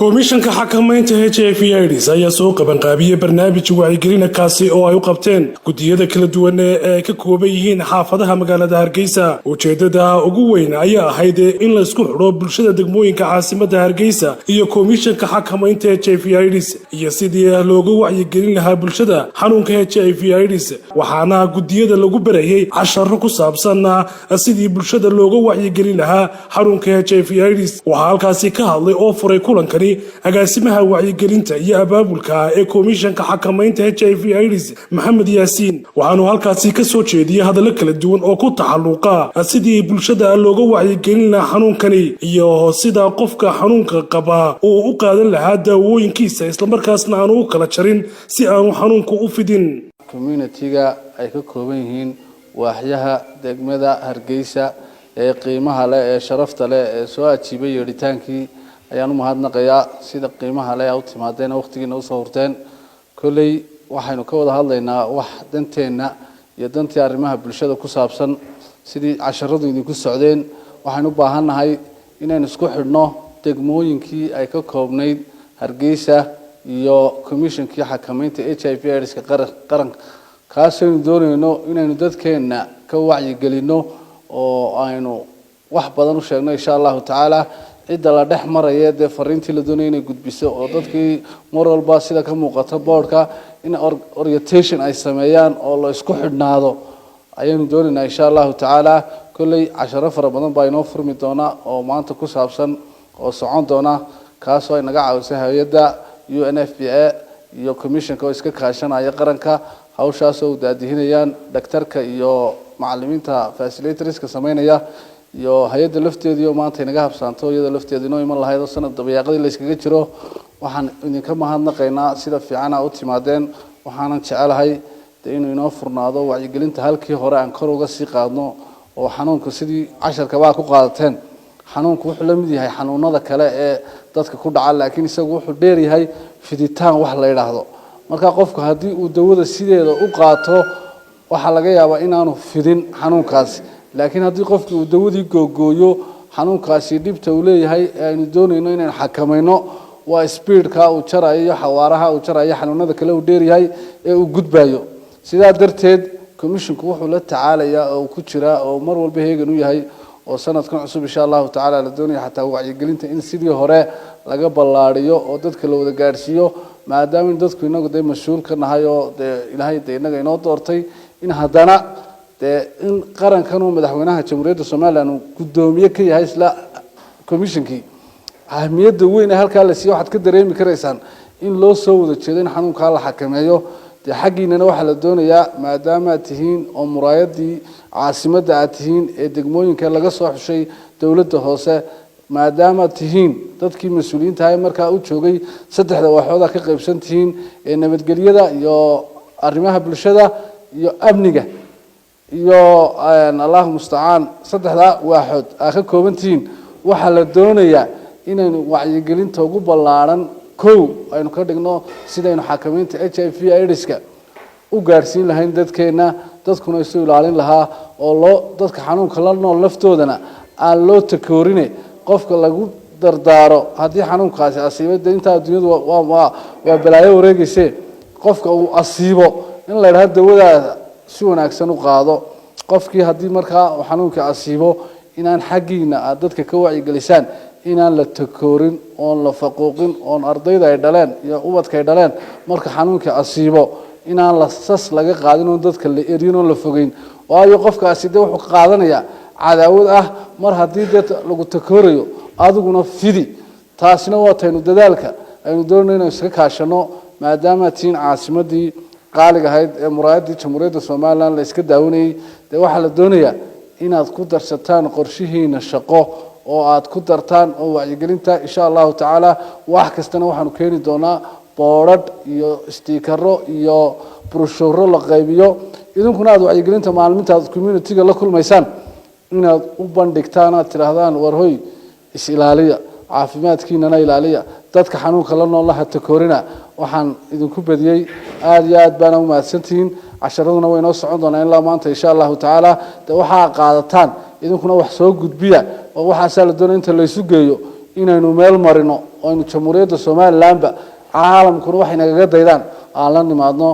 komishanka xakamaynta HIV/AIDS ayaa soo qabanqaabiyay barnaamij wacyigelin kaasi oo ay u qabteen gudiyada kala duwan ee ka kooban yihiin xaafadaha magaalada Hargeysa. Ujeedada ugu weyn ayaa ahayd in la isku xiro bulshada degmooyinka caasimadda Hargeysa iyo komishanka xakamaynta HIV/AIDS iyo sidii looga wacyigelin lahaa bulshada xanuunka HIV/AIDS. waxaana gudiyada lagu barayay casharo ku saabsan sidii bulshada looga wacyigelin lahaa xanuunka HIV/AIDS. waxaa halkaasi ka hadlay oo furay kulankan agaasimaha wacyigelinta iyo abaabulka ee komishanka xakamaynta HIV/AIDS Maxamed Yaasiin. waxaanu halkaasi ka soo jeediyay hadallo kala duwan oo ku taxalluqa sidii bulshada looga wacyigelin lahaa xanuunkani iyo sida qofka xanuunka qaba uu u qaadan lahaa daawooyinkiisa isla markaasna aanu u kala jarin si aanu xanuunku u fidin. community-ga ay ka kooban yihiin waaxyaha degmada Hargeysa ee qiimaha leh ee sharafta leh ee soo ajiibay yeeritaankii ayaan u mahadnaqayaa sida qiimaha leh u timaadeen waqtigiina u soo horteen. kulay waxaynu ka wada hadlaynaa wax danteena iyo dantii arrimaha bulshada ku saabsan sidii casharadu idinku socdeen. waxaynu u baahanahay inaynu isku xidhno degmooyinkii ay ka koobnayd Hargeysa iyo komishankii xakamaynta HIV/AIDS ka qaranka kaasaynu doonayno inaynu dadkeena ka wacyigelino oo aynu wax badan u sheegno insha Allah taala. cid la dhex maraya de fariintii la doonayay inay gudbiso oo dadkii mar walba sida ka muuqata boardka in orientation ay sameeyaan oo la isku xidhnaado ayaynu doonaynaa insha Allah taala. kulay casharo fara badan baa inoo furmi doona oo maanta ku saabsan oo socon doona kaasoo ay naga caawisay hay'adda UNFPA iyo commissionka oo iska kaashanaya qaranka hawshaas oo daadihinayaan dhaktarka iyo macallimiinta facilitatorska sameynaya iyo hay'adda lafteedu maanta inaga habsaanto iyada lafteedu inoo iman lahayd sanad dabayaaqadii la iskaga jiro. waxaan idinka mahadnaqaynaa sida fiican u timaadeen. waxaan jecelahay inuu inoo furnaado wacyigelinta halkii hore aan kor uga sii qaadno oo xanuunka sidii casharka baa ku qaadateen. xanuunku wuxuu la mid yahay xanuunada kale ee dadka ku dhaca laakiin isagu wuxuu dheer yahay fiditaan wax la yiraahdo. marka qofku hadii uu dawada sideeda u qaato waxa laga yaabaa inaanu fidin xanuunkaas. laakiin haddii qofku uu dawadii googooyo xanuunkaasi dhibta uu leeyahay aynu doonayno inaan xakamayno waa speedka uu jarayo xawaaraha uu jarayo xanuunada kale uu dheeryahay ee uu gudbayo. sidaa darteed commissionku wuxuu la tacaalayaa oo ku jira oo mar walba heegan u yahay oo sanadkan cusub insha Allah taala la doonayo xataa wacyigelinta in sidii hore laga ballaariyo oo dadka la wada gaarsiiyo maadaama dadku inagu de mas'uul ka nahay oo ilaahay inaga inoo doortay in haddana in qarankan uu madaxweynaha jamhuuriyadda Soomaaliland uu gudoomiye ka yahay isla komishankii ahmiyadda weyn ee halka la siiyo waxaad ka dareemi karaysaan in loo soo wada jeedo in xanuunka la xakameeyo. xaqiinana waxa la doonayaa maadaama aad tihiin oo muraayadii caasimadda aad tihiin ee degmooyinka laga soo xushay dawladda hoose maadaama aad tihiin dadkii mas'uuliyiinta ay markaa u joogay saddexda waaxooda ka qaybsan tihiin ee nabadgelyada iyo arrimaha bulshada iyo amniga iyo Allah musta'an saddexda waaxood ka koobantiin. waxa la doonayaa inaynu wacyigelinta ugu ballaaran aynu ka dhigno sidaynu xakamaynta HIV/AIDS-ka u gaarsiin lahayn dadkeena dadkuna isu ilaalin lahaa oo dadka xanuunka la nool laftoodana aan loo takoorin qofka lagu dardaaro haddii xanuunkaasi asiibada inta adduunyadu waa balaayo wareegayse qofka uu asiibo in la yiraahdo dawada si wanaagsan u qaado. qofkii haddii markaa xanuunka asiibo inaan xaqiina dadka ka wacyigelisaan inaan la takoorin oon la faquuqin oon ardayda ay dhaleen iyo ubadka ay dhaleen marka xanuunka asiibo inaan la sas laga qaadin oo dadka la eriin oo la fogeyn waayo qofkaasi wuxuu qaadanayaa cadaawad ah mar haddii dad lagu takoorayo adiguna fidi. taasina waa taynu dadaalka aynu doonayno iska kaashano maadaama tiin caasimadii qaaliga ahayd ee muraayadii jamhuuriyadda Soomaaliland la iska daawanayay. waxa la doonayaa inaad ku darsataan qorshihiina shaqo oo aad ku dartaan oo wacyigelinta insha Allah taala. wax kastana waxaanu keeni doonaa boorad iyo stiikaro iyo brochure la qaybiyo. idinkuna aad wacyigelinta maalminta community-ga la kulmaysaan inaad u bandhigtaan aad tiraahdaan war hoy is ilaaliya caafimaadkiina ilaaliya dadka xanuunka la nool ha takoorina. waxaan idinku badiyay aad iyo aad baan u mahadsantihiin. casharaduna way noo socon doonaan ilaa maanta insha Allah taala. waxa qaadataan idinkuna wax soo gudbiya oo waxa la doonay inta la isu geeyo inaynu meel marino oo aynu jamhuuriyadda Soomaaliland caalamkuna waxay nagaga daydaan aan la nimaadno